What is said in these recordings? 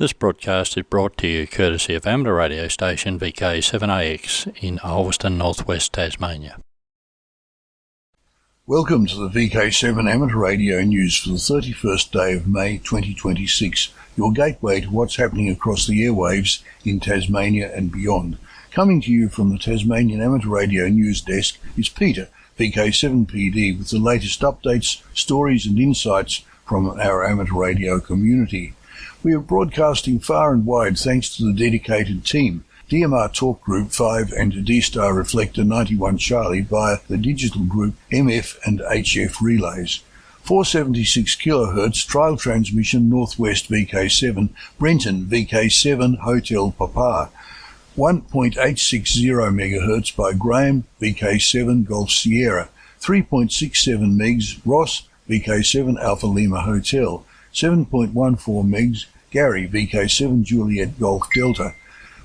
This broadcast is brought to you courtesy of amateur radio station VK7AX in Ulverstone, northwest Tasmania. Welcome to the VK7 Amateur Radio News for the 31st day of May 2026, your gateway to what's happening across the airwaves in Tasmania and beyond. Coming to you from the Tasmanian Amateur Radio News Desk is Peter, VK7PD, with the latest updates, stories and insights from our amateur radio community. We are broadcasting far and wide thanks to the dedicated team, DMR Talk Group 5 and D-Star Reflector 91 Charlie via the digital group MF and HF relays. 476 kHz trial transmission Northwest VK7, Brenton VK7 Hotel Papa. 1.860 MHz by Graham VK7 Golf Sierra. 3.67 MHz Ross VK7 Alpha Lima Hotel. 7.14 MHz Gary VK7 Juliet Golf Delta.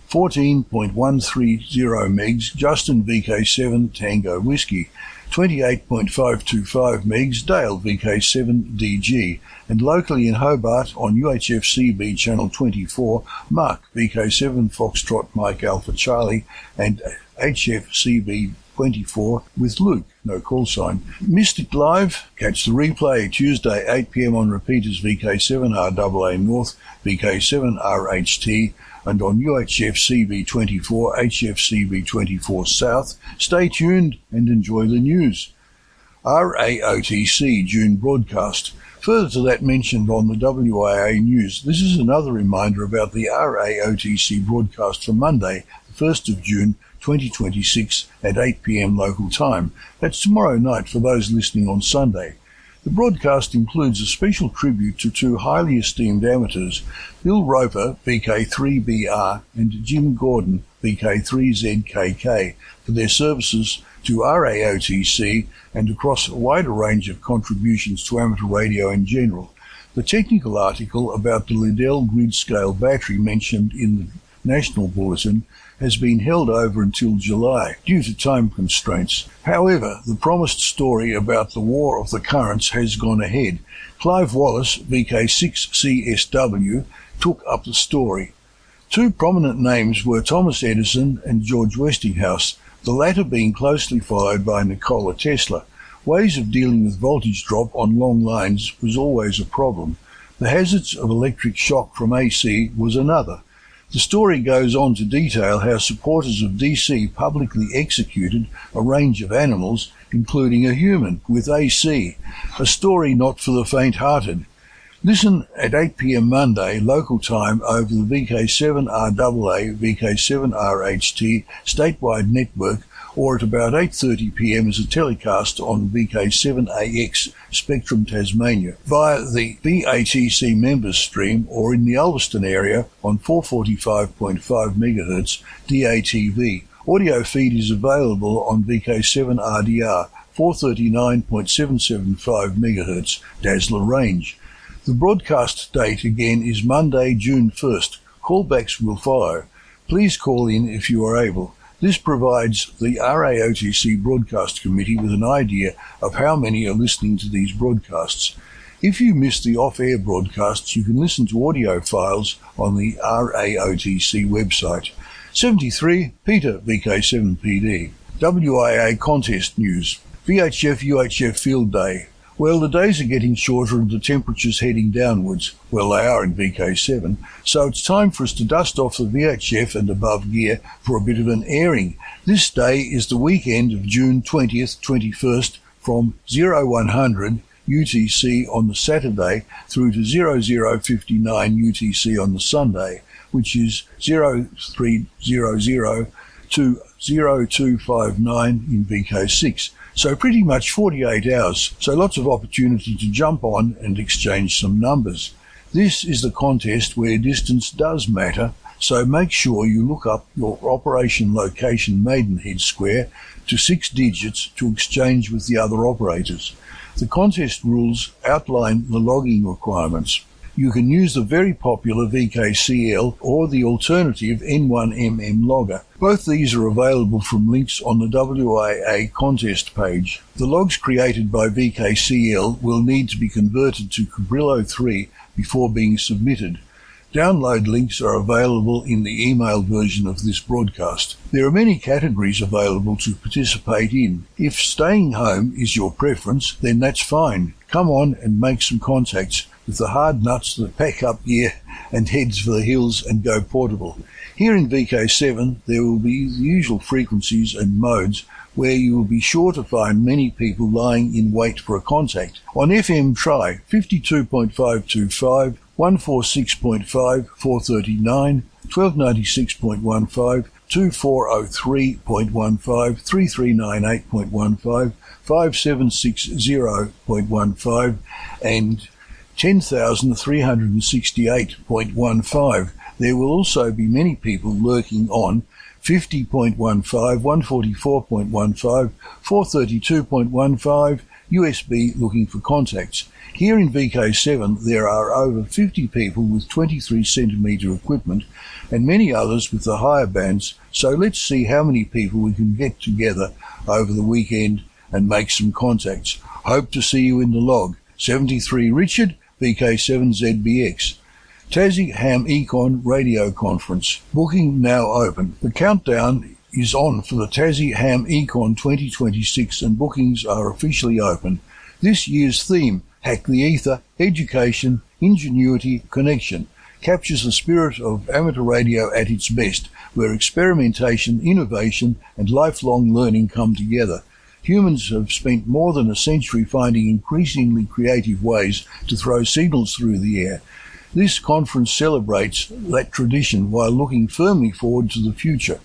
14.130 MHz Justin VK7 Tango Whiskey. 28.525 MHz Dale VK7 DG, and locally in Hobart on UHF-CB Channel 24, Mark VK7 Foxtrot Mike Alpha Charlie and HF-CB 24 with Luke, no call sign. Mystic Live, catch the replay Tuesday 8 p.m. on repeaters VK7 RAA North, VK7 RHT, and on UHF CB24, HF CB24 South. Stay tuned and enjoy the news. RAOTC June broadcast. Further to that mentioned on the WIA news, this is another reminder about the RAOTC broadcast for Monday, the 1st of June 2026 at 8 p.m. local time. That's tomorrow night for those listening on Sunday. The broadcast includes a special tribute to two highly esteemed amateurs, Bill Roper, VK3BR, and Jim Gordon, VK3ZKK, for their services to RAOTC and across a wider range of contributions to amateur radio in general. The technical article about the Liddell grid-scale battery mentioned in the National Bulletin has been held over until July due to time constraints. However, the promised story about the War of the Currents has gone ahead. Clive Wallace, VK6CSW, took up the story. Two prominent names were Thomas Edison and George Westinghouse, the latter being closely followed by Nikola Tesla. Ways of dealing with voltage drop on long lines was always a problem. The hazards of electric shock from AC was another. The story goes on to detail how supporters of DC publicly executed a range of animals, including a human, with AC, a story not for the faint-hearted. Listen at 8 p.m. Monday, local time, over the VK7 RAA, VK7 RHT statewide network, or at about 8:30 p.m. as a telecast on VK7AX Spectrum Tasmania via the BATC members stream, or in the Ulverstone area on 445.5 MHz DATV. Audio feed is available on VK7 RDR 439.775 MHz Dazzler range. The broadcast date again is Monday, June 1st. Callbacks will follow. Please call in if you are able. This provides the RAOTC Broadcast Committee with an idea of how many are listening to these broadcasts. If you miss the off-air broadcasts, you can listen to audio files on the RAOTC website. 73, Peter, VK7PD. WIA contest news. VHF-UHF Field Day. Well, the days are getting shorter and the temperatures heading downwards. Well, they are in VK7, so it's time for us to dust off the VHF and above gear for a bit of an airing. This day is the weekend of June 20th, 21st from 0100 UTC on the Saturday through to 0059 UTC on the Sunday, which is 0300 to 0259 in VK6. So pretty much 48 hours, so lots of opportunity to jump on and exchange some numbers. This is the contest where distance does matter, so make sure you look up your operation location Maidenhead Square to 6 digits to exchange with the other operators. The contest rules outline the logging requirements. You can use the very popular VKCL or the alternative N1MM logger. Both these are available from links on the WIA contest page. The logs created by VKCL will need to be converted to Cabrillo 3 before being submitted. Download links are available in the email version of this broadcast. There are many categories available to participate in. If staying home is your preference, then that's fine. Come on and make some contacts with the hard nuts that pack up gear and heads for the hills and go portable. Here in VK7, there will be the usual frequencies and modes where you will be sure to find many people lying in wait for a contact. On FM, try 52.525, 146.5, 439, 1296.15, 2403.15, 3398.15, 5760.15, and 10,368.15. There will also be many people lurking on 50.15, 144.15, 432.15, USB looking for contacts. Here in VK7 there are over 50 people with 23 centimetre equipment and many others with the higher bands, so let's see how many people we can get together over the weekend and make some contacts. Hope to see you in the log. 73 Richard, VK7ZBX. Tassie Ham Econ Radio Conference. Booking now open. The countdown is on for the Tassie Ham Econ 2026 and bookings are officially open. This year's theme, Hack the Ether, Education, Ingenuity, Connection, captures the spirit of amateur radio at its best, where experimentation, innovation and lifelong learning come together. Humans have spent more than a century finding increasingly creative ways to throw signals through the air. This conference celebrates that tradition while looking firmly forward to the future.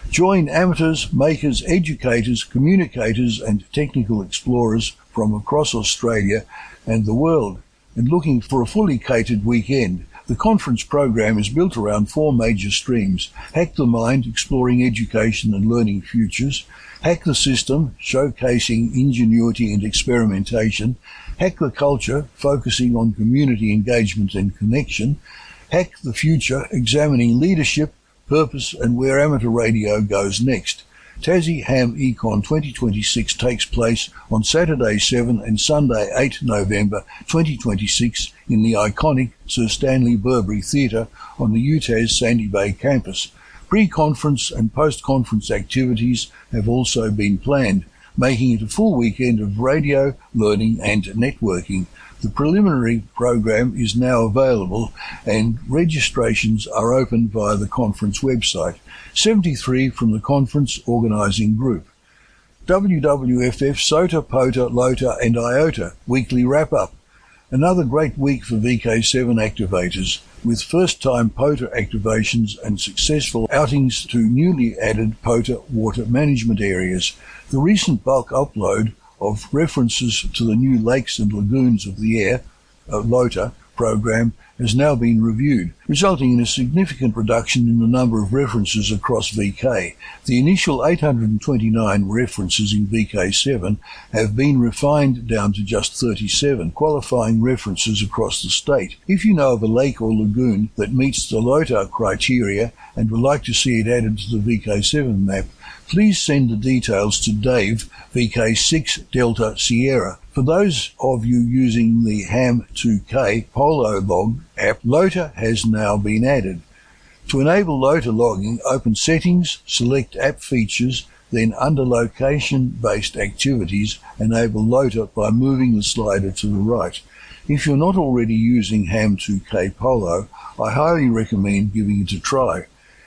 Join amateurs, makers, educators, communicators and technical explorers from across Australia and the world, and looking for a fully catered weekend. The conference program is built around 4 major streams: Hack the Mind, exploring education and learning futures; Hack the System, showcasing ingenuity and experimentation; Hack the Culture, focusing on community engagement and connection; Hack the Future, examining leadership, purpose and where amateur radio goes next. Tassie Ham Econ 2026 takes place on Saturday 7 and Sunday 8 November 2026 in the iconic Sir Stanley Burbury Theatre on the UTAS Sandy Bay campus. Pre-conference and post-conference activities have also been planned, making it a full weekend of radio, learning and networking. The preliminary program is now available and registrations are open via the conference website. 73 from the conference organising group. WWFF, SOTA, POTA, LOTA and IOTA weekly wrap-up. Another great week for VK7 activators, with first-time POTA activations and successful outings to newly added POTA water management areas. The recent bulk upload of references to the new lakes and lagoons of the air, LOTA, program has now been reviewed, resulting in a significant reduction in the number of references across VK. The initial 829 references in VK7 have been refined down to just 37 qualifying references across the state. If you know of a lake or lagoon that meets the LOTA criteria and would like to see it added to the VK7 map, please send the details to Dave, VK6 Delta Sierra. For those of you using the Ham2K Polo log app, LOTA has now been added. To enable LOTA logging, open Settings, select App Features, then under Location-Based Activities, enable LOTA by moving the slider to the right. If you're not already using Ham2K Polo, I highly recommend giving it a try.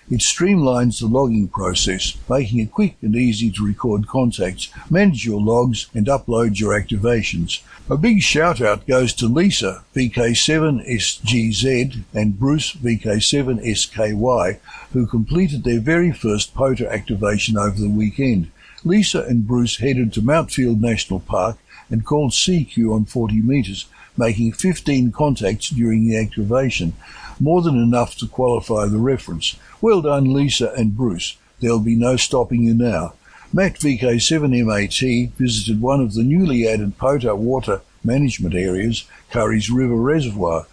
It streamlines the logging process, making it quick and easy to record contacts, manage your logs and upload your activations. A big shout out goes to Lisa, VK7SGZ, and Bruce, VK7SKY, who completed their very first POTA activation over the weekend. Lisa and Bruce headed to Mountfield National Park and called CQ on 40 metres, making 15 contacts during the activation, more than enough to qualify the reference. Well done, Lisa and Bruce. There'll be no stopping you now. Matt, VK7MAT, visited one of the newly added POTA water management areas, Curry's River Reservoir,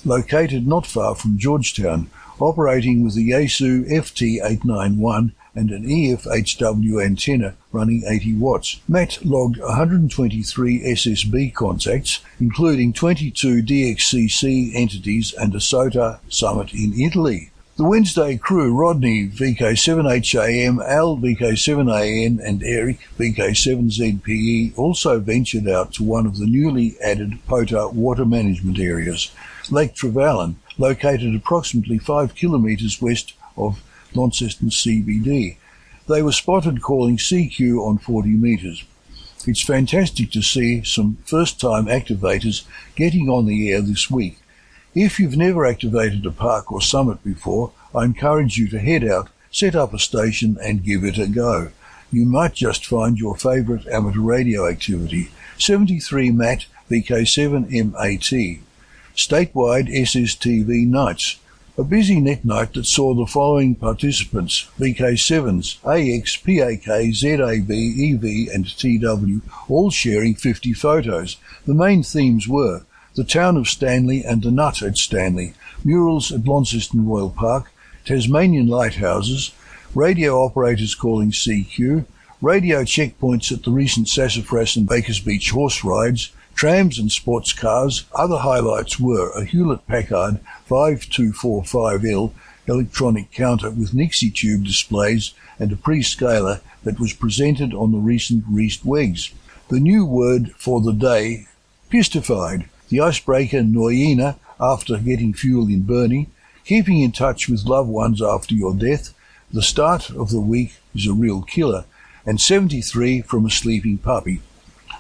located not far from Georgetown, operating with the Yaesu FT891 and an EFHW antenna running 80 watts. Matt logged 123 SSB contacts, including 22 DXCC entities and a SOTA summit in Italy. The Wednesday crew, Rodney VK7HAM, Al VK7AN and Eric VK7ZPE, also ventured out to one of the newly added POTA water management areas, Lake Trevelyan, located approximately 5 kilometres west of Launceston CBD. They were spotted calling CQ on 40 metres. It's fantastic to see some first-time activators getting on the air this week. If you've never activated a park or summit before, I encourage you to head out, set up a station and give it a go. You might just find your favourite amateur radio activity. 73 Matt VK7MAT. Statewide SSTV nights. A busy net night that saw the following participants: VK7s, AX, PAK, ZAB, EV and TW, all sharing 50 photos. The main themes were the town of Stanley and the Nut at Stanley, murals at Launceston Royal Park, Tasmanian lighthouses, radio operators calling CQ, radio checkpoints at the recent Sassafras and Bakers Beach horse rides, trams and sports cars. Other highlights were a Hewlett-Packard 5245L electronic counter with Nixie tube displays and a pre-scaler that was presented on the recent Reist Wegs. The new word for the day, pistified. The icebreaker Noyina after getting fuel in Burnie, keeping in touch with loved ones after your death. The start of the week is a real killer, and 73 from a sleeping puppy.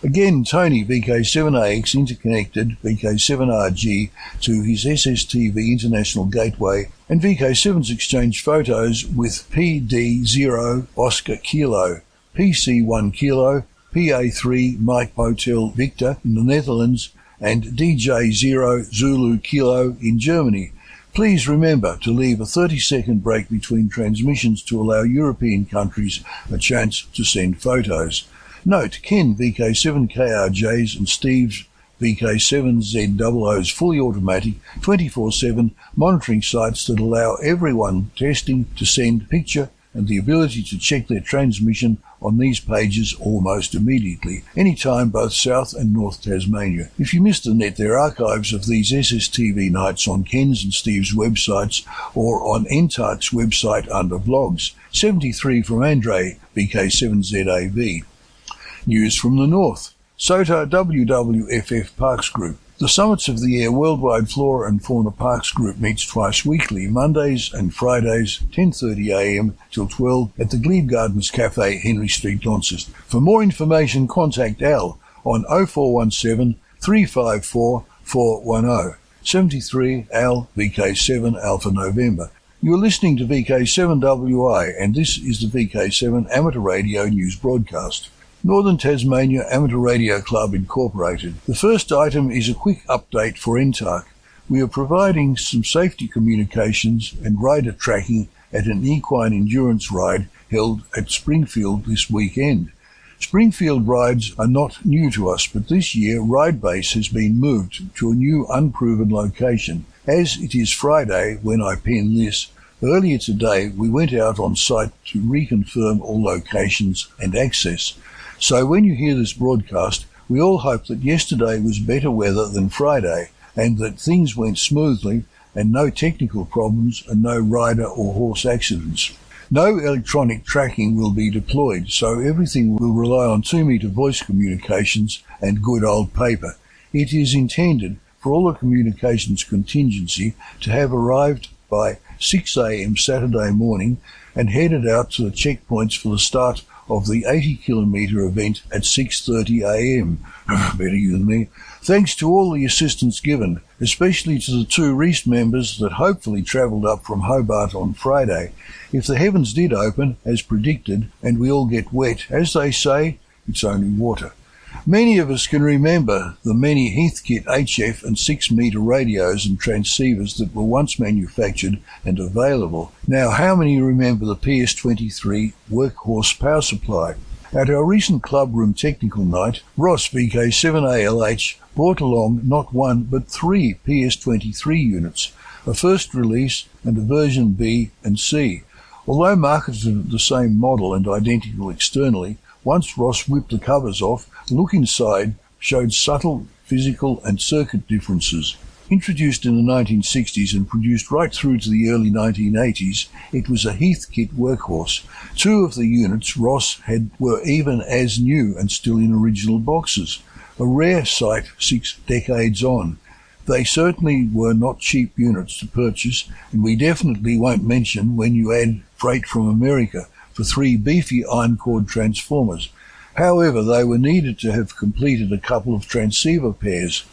Again, Tony VK7AX interconnected VK7RG to his SSTV International Gateway, and VK7's exchanged photos with PD0 Oscar Kilo, PC1 Kilo, PA3 Mike Hotel Victor in the Netherlands, and DJ0 Zulu Kilo in Germany. Please remember to leave a 30-second break between transmissions to allow European countries a chance to send photos. Note, Ken VK7KRJ's and Steve's VK7ZOO's fully automatic 24/7 monitoring sites that allow everyone testing to send picture and the ability to check their transmission on these pages almost immediately, anytime both South and North Tasmania. If you missed the net, there are archives of these SSTV nights on Ken's and Steve's websites or on NTARC's website under vlogs. 73 from Andre, VK7ZAV. News from the North. SOTA WWFF Parks Group. The Summits of the Air Worldwide Flora and Fauna Parks Group meets twice weekly, Mondays and Fridays, 10:30 a.m. till 12 at the Glebe Gardens Cafe, Henry Street, Launceston. For more information, contact Al on 0417 354 410. 73 Al VK7 Alpha November. You are listening to VK7WI, and this is the VK7 Amateur Radio News Broadcast. Northern Tasmania Amateur Radio Club Incorporated. The first item is a quick update for NTARC. We are providing some safety communications and rider tracking at an equine endurance ride held at Springfield this weekend. Springfield rides are not new to us, but this year Ride Base has been moved to a new unproven location. As it is Friday when I pen this, earlier today we went out on site to reconfirm all locations and access. So when you hear this broadcast, we all hope that yesterday was better weather than Friday and that things went smoothly and no technical problems and no rider or horse accidents. No electronic tracking will be deployed, so everything will rely on 2-meter voice communications and good old paper. It is intended for all the communications contingency to have arrived by 6 a.m. Saturday morning and headed out to the checkpoints for the start of the 80-kilometre event at 6:30 a.m. Better you than me. Thanks to all the assistance given, especially to the 2 Reist members that hopefully travelled up from Hobart on Friday. If the heavens did open, as predicted, and we all get wet, as they say, it's only water. Many of us can remember the many Heathkit HF and 6-metre radios and transceivers that were once manufactured and available. Now, how many remember the PS23 workhorse power supply? At our recent clubroom technical night, Ross VK7ALH brought along not 1 but 3 PS23 units, a first release and a version B and C. Although marketed the same model and identical externally, once Ross whipped the covers off, the look inside showed subtle physical and circuit differences. Introduced in the 1960s and produced right through to the early 1980s, it was a Heathkit workhorse. Two of the units Ross had were even as new and still in original boxes, a rare sight 6 decades on. They certainly were not cheap units to purchase, and we definitely won't mention when you add freight from America for 3 beefy iron cord transformers. However, they were needed to have completed a couple of transceiver pairs.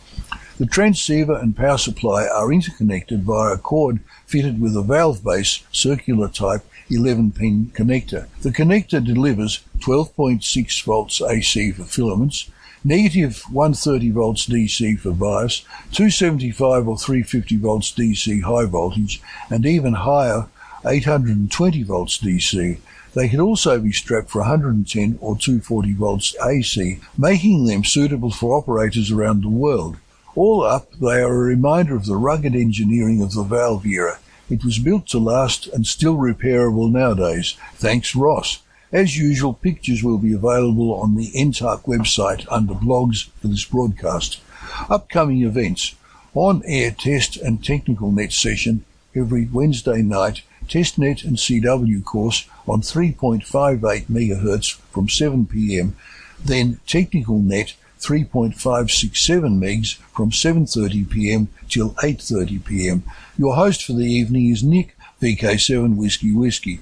The transceiver and power supply are interconnected via a cord fitted with a valve-base circular type 11-pin connector. The connector delivers 12.6 volts AC for filaments, negative 130 volts DC for bias, 275 or 350 volts DC high voltage, and even higher 820 volts DC. They could also be strapped for 110 or 240 volts AC, making them suitable for operators around the world. All up, they are a reminder of the rugged engineering of the valve era. It was built to last and still repairable nowadays. Thanks, Ross. As usual, pictures will be available on the NTARC website under blogs for this broadcast. Upcoming events: on-air test and technical net session every Wednesday night, testnet and CW course on 3.58 MHz from 7 p.m, then technical net 3.567 megs from 7:30 p.m. till 8:30 p.m. Your host for the evening is Nick, VK7 Whiskey.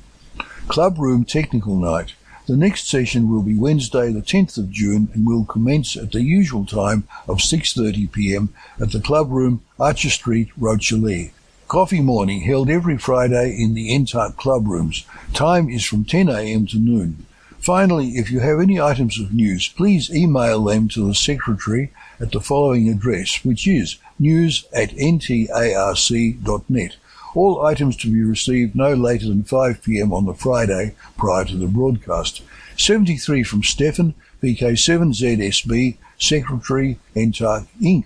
Club Room Technical Night. The next session will be Wednesday the 10th of June and will commence at the usual time of 6:30 p.m. at the Club Room, Archer Street, Rochelle. Coffee morning held every Friday in the NTARC Club Rooms. Time is from 10 a.m. to noon. Finally, if you have any items of news, please email them to the Secretary at the following address, which is news@ntarc.net. All items to be received no later than 5 p.m. on the Friday prior to the broadcast. 73 from Stefan, VK7ZSB, Secretary, NTARC, Inc.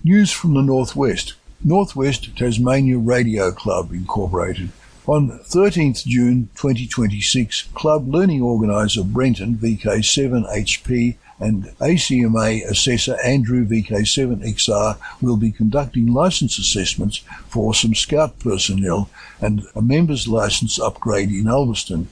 News from the Northwest. Northwest Tasmania Radio Club, Incorporated. On 13th June 2026, Club Learning Organiser Brenton, VK7HP, and ACMA Assessor Andrew, VK7XR, will be conducting licence assessments for some Scout personnel and a member's licence upgrade in Ulverstone.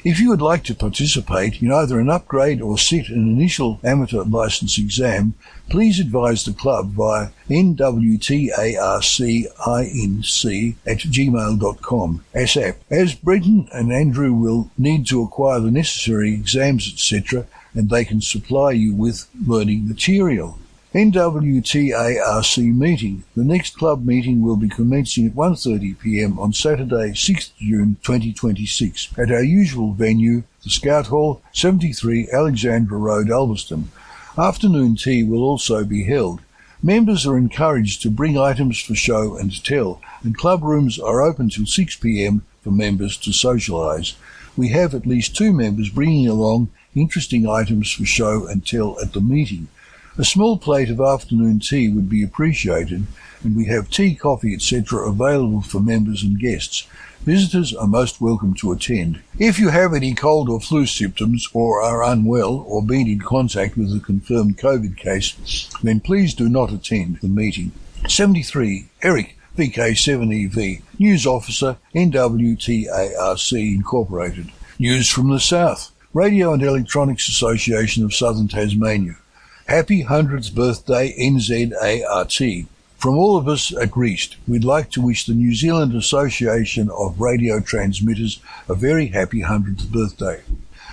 If you would like to participate in either an upgrade or sit an initial amateur licence exam, please advise the club via nwtarcinc@gmail.com ASAP, as Brenton and Andrew will need to acquire the necessary exams, etc., and they can supply you with learning material. NWTARC meeting. The next club meeting will be commencing at 1:30 p.m. on Saturday, 6th June 2026, at our usual venue, the Scout Hall, 73 Alexandra Road, Ulverstone. Afternoon tea will also be held. Members are encouraged to bring items for show and tell, and club rooms are open till 6 p.m. for members to socialise. We have at least 2 members bringing along interesting items for show and tell at the meeting. A small plate of afternoon tea would be appreciated, and we have tea, coffee, etc. available for members and guests. Visitors are most welcome to attend. If you have any cold or flu symptoms or are unwell or been in contact with a confirmed COVID case, then please do not attend the meeting. 73. Eric, VK7EV, News Officer, NWTARC Incorporated. News from the South. Radio and Electronics Association of Southern Tasmania. Happy 100th birthday, NZART. From all of us at REAST, we'd like to wish the New Zealand Association of Radio Transmitters a very happy 100th birthday.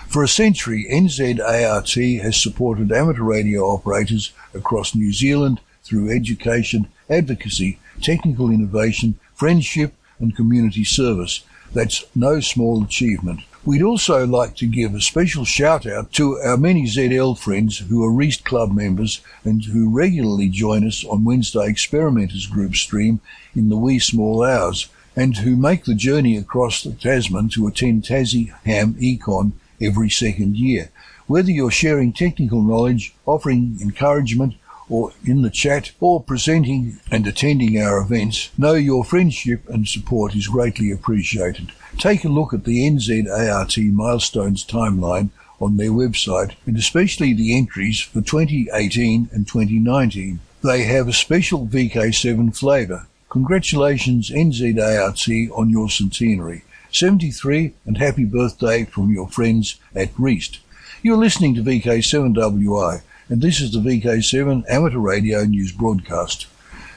For a century, NZART has supported amateur radio operators across New Zealand through education, advocacy, technical innovation, friendship and community service. That's no small achievement. We'd also like to give a special shout out to our many ZL friends who are REAST Club members and who regularly join us on Wednesday Experimenters Group stream in the wee small hours, and who make the journey across the Tasman to attend Tassie Ham Econ every second year. Whether you're sharing technical knowledge, offering encouragement, or in the chat, or presenting and attending our events, know your friendship and support is greatly appreciated. Take a look at the NZART Milestones timeline on their website, and especially the entries for 2018 and 2019. They have a special VK7 flavour. Congratulations NZART on your centenary. 73 and happy birthday from your friends at Reist. You're listening to VK7WI, and this is the VK7 Amateur Radio News Broadcast.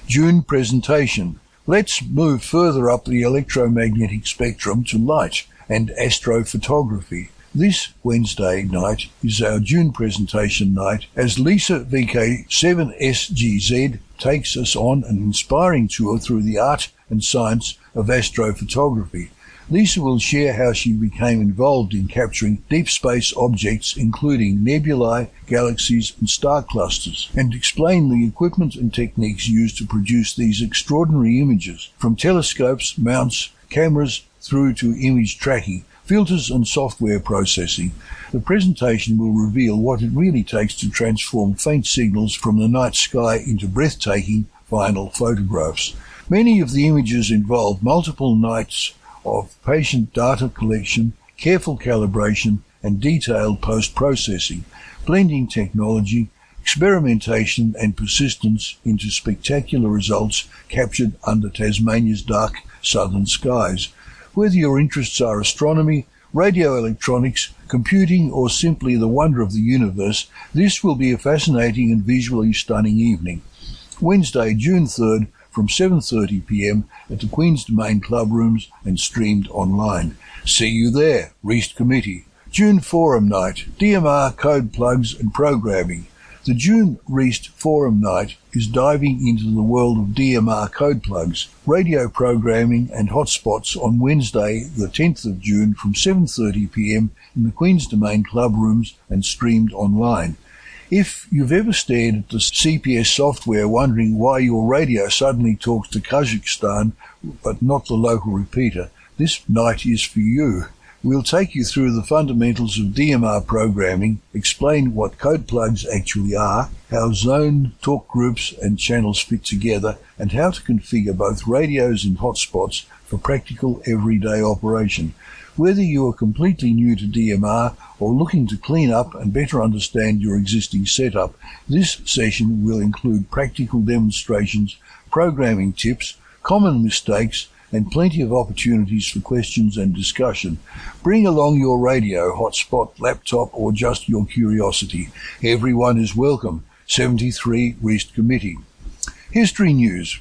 June presentation. Let's move further up the electromagnetic spectrum to light and astrophotography. This Wednesday night is our June presentation night as Lisa VK7SGZ takes us on an inspiring tour through the art and science of astrophotography. Lisa will share how she became involved in capturing deep space objects including nebulae, galaxies and star clusters, and explain the equipment and techniques used to produce these extraordinary images, from telescopes, mounts, cameras through to image tracking, filters and software processing. The presentation will reveal what it really takes to transform faint signals from the night sky into breathtaking final photographs. Many of the images involve multiple nights of patient data collection, careful calibration and detailed post-processing, blending technology, experimentation and persistence into spectacular results captured under Tasmania's dark southern skies. Whether your interests are astronomy, radio electronics, computing or simply the wonder of the universe, this will be a fascinating and visually stunning evening. Wednesday, June 3rd, from 7:30 p.m. at the Queen's Domain Club Rooms and streamed online. See you there, Reist Committee. June Forum Night, DMR Code Plugs and Programming. The June Reist Forum Night is diving into the world of DMR code plugs, radio programming and hotspots on Wednesday, the 10th of June from 7:30 p.m. in the Queen's Domain Club Rooms and streamed online. If you've ever stared at the CPS software wondering why your radio suddenly talks to Kazakhstan but not the local repeater, this night is for you. We'll take you through the fundamentals of DMR programming, explain what code plugs actually are, how zone, talk groups and channels fit together, and how to configure both radios and hotspots for practical everyday operation. Whether you are completely new to DMR or looking to clean up and better understand your existing setup, this session will include practical demonstrations, programming tips, common mistakes, and plenty of opportunities for questions and discussion. Bring along your radio, hotspot, laptop, or just your curiosity. Everyone is welcome. 73 Reist Committee. History news.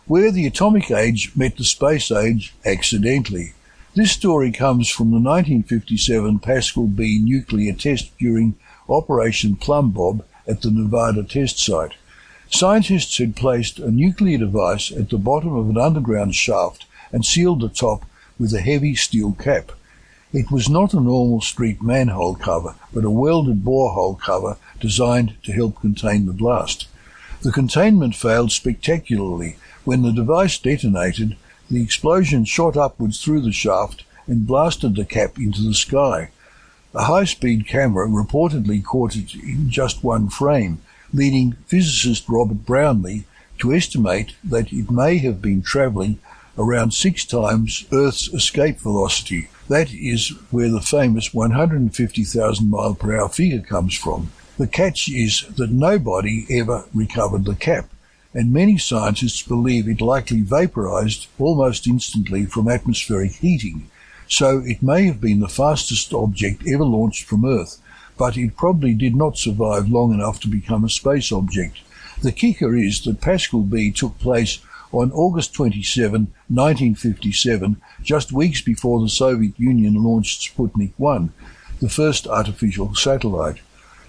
Where the atomic age met the space age accidentally. This story comes from the 1957 Pascal B nuclear test during Operation Plum Bob at the Nevada test site. Scientists had placed a nuclear device at the bottom of an underground shaft and sealed the top with a heavy steel cap. It was not a normal street manhole cover, but a welded borehole cover designed to help contain the blast. The containment failed spectacularly. When the device detonated, the explosion shot upwards through the shaft and blasted the cap into the sky. A high-speed camera reportedly caught it in just one frame, leading physicist Robert Brownlee to estimate that it may have been travelling around 6 times Earth's escape velocity. That is where the famous 150,000 mile per hour figure comes from. The catch is that nobody ever recovered the cap, and many scientists believe it likely vaporized almost instantly from atmospheric heating, so it may have been the fastest object ever launched from Earth, but it probably did not survive long enough to become a space object. The kicker is that Pascal B took place on August 27, 1957, just weeks before the Soviet Union launched Sputnik 1, the first artificial satellite.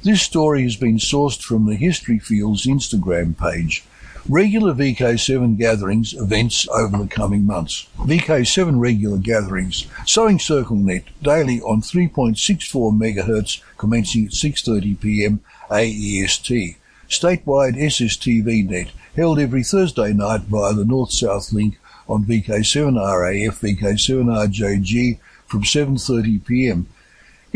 This story has been sourced from the History Field's Instagram page. Regular VK7 gatherings, events over the coming months. VK7 regular gatherings. Sewing Circle Net, daily on 3.64 MHz, commencing at 6:30 p.m. AEST. Statewide SSTV Net, held every Thursday night via the North-South link on VK7RAF, VK7RJG from 7:30 p.m.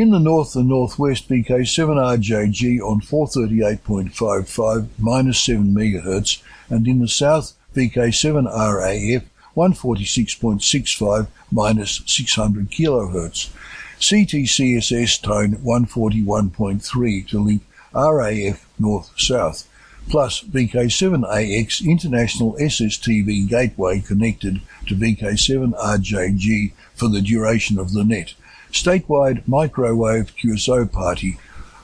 In the north and northwest, VK7RJG on 438.55 -7 MHz, and in the south, VK7RAF 146.65 -600 kHz. CTCSS tone 141.3 to link RAF north-south, plus VK7AX international SSTV gateway connected to VK7RJG for the duration of the net. Statewide microwave QSO party.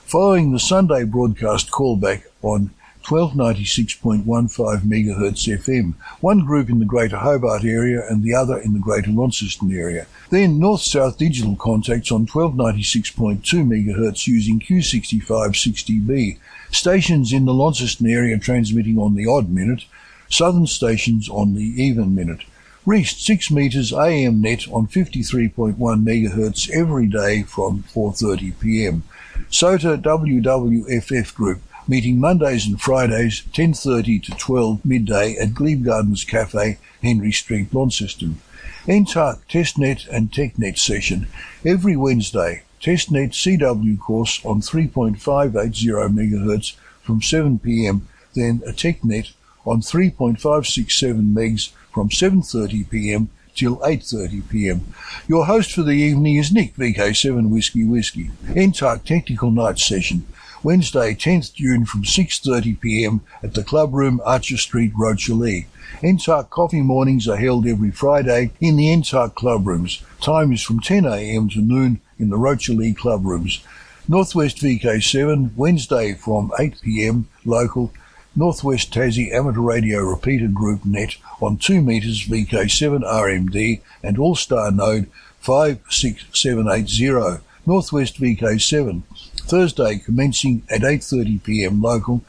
Following the Sunday broadcast callback on 1296.15 MHz FM, one group in the Greater Hobart area and the other in the Greater Launceston area. Then north-south digital contacts on 1296.2 MHz using Q6560B. Stations in the Launceston area transmitting on the odd minute, southern stations on the even minute. Reached 6 metres AM net on 53.1 MHz every day from 4:30 p.m. SOTA WWFF group meeting Mondays and Fridays 10:30 to 12 midday at Glebe Gardens Cafe, Henry Street, Launceston. NTARC Testnet and TechNet session every Wednesday. Testnet CW course on 3.580 MHz from 7 p.m, then a TechNet on 3.567 megs from 7:30 p.m. till 8:30 p.m. Your host for the evening is Nick, VK7 Whiskey. NTARC Technical Night Session, Wednesday 10th June from 6:30 p.m. at the Club Room, Archer Street, Rochalee. NTARC Coffee Mornings are held every Friday in the NTARC Club Rooms. Time is from 10 a.m. to noon in the Rochalee Club Rooms. Northwest VK7, Wednesday from 8 p.m. local. Northwest Tassie Amateur Radio Repeater Group Net on 2 metres VK7 RMD and All-Star Node 56780. Northwest VK7, Thursday commencing at 8:30 p.m. local.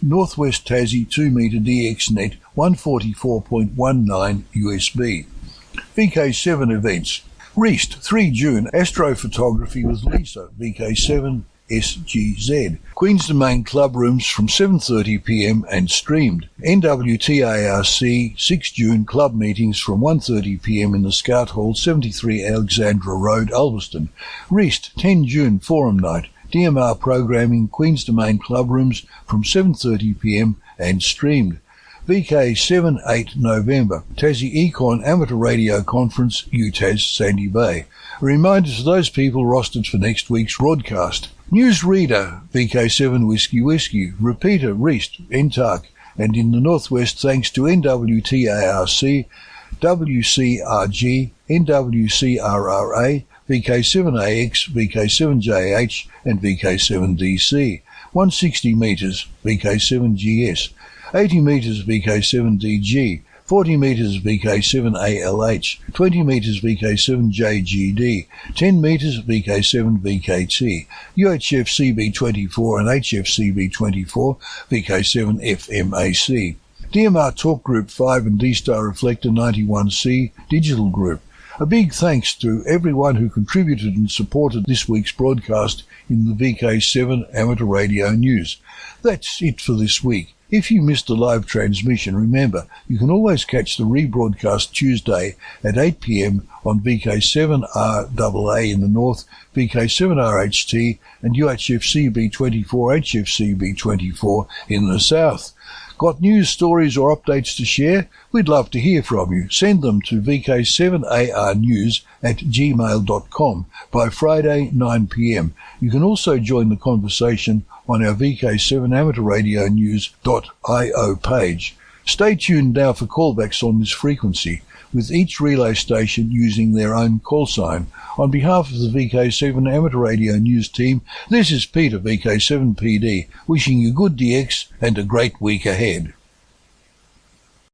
Northwest Tassie 2 metre DX Net 144.19 USB. VK7 events. Reached 3 June Astrophotography with Lisa, VK7 SGZ. Queen's Domain Club Rooms from 7:30 p.m. and streamed. NWTARC 6 June Club Meetings from 1:30 p.m. in the Scout Hall, 73 Alexandra Road, Ulverstone. Reached 10 June Forum Night. DMR Programming Queen's Domain Club Rooms from 7:30 p.m. and streamed. VK7 8 November Tassie Econ Amateur Radio Conference, UTAS Sandy Bay. A reminder to those people rostered for next week's broadcast. Newsreader VK7 Whiskey, repeater Reist, NTARC, and in the northwest thanks to NWTARC, WCRG, NWCRRA, VK7AX, VK7JH, and VK7DC. 160 metres VK7GS, 80 metres VK7DG, 40 metres VK7ALH, 20 metres VK7JGD, 10 metres VK7VKT, UHF CB24 and HF CB24 VK7FMAC, DMR Talk Group 5 and D-Star Reflector 91C Digital Group. A big thanks to everyone who contributed and supported this week's broadcast in the VK7 Amateur Radio News. That's it for this week. If you missed the live transmission, remember, you can always catch the rebroadcast Tuesday at 8 p.m. on VK7RAA in the north, VK7RHT, and UHF CB24, HF CB24 in the south. Got news, stories or updates to share? We'd love to hear from you. Send them to vk7arnews@gmail.com by Friday 9 p.m. You can also join the conversation on our VK7 Amateur Radio News.io page. Stay tuned now for callbacks on this frequency, with each relay station using their own call sign. On behalf of the VK7 Amateur Radio News team, this is Peter, VK7PD, wishing you good DX and a great week ahead.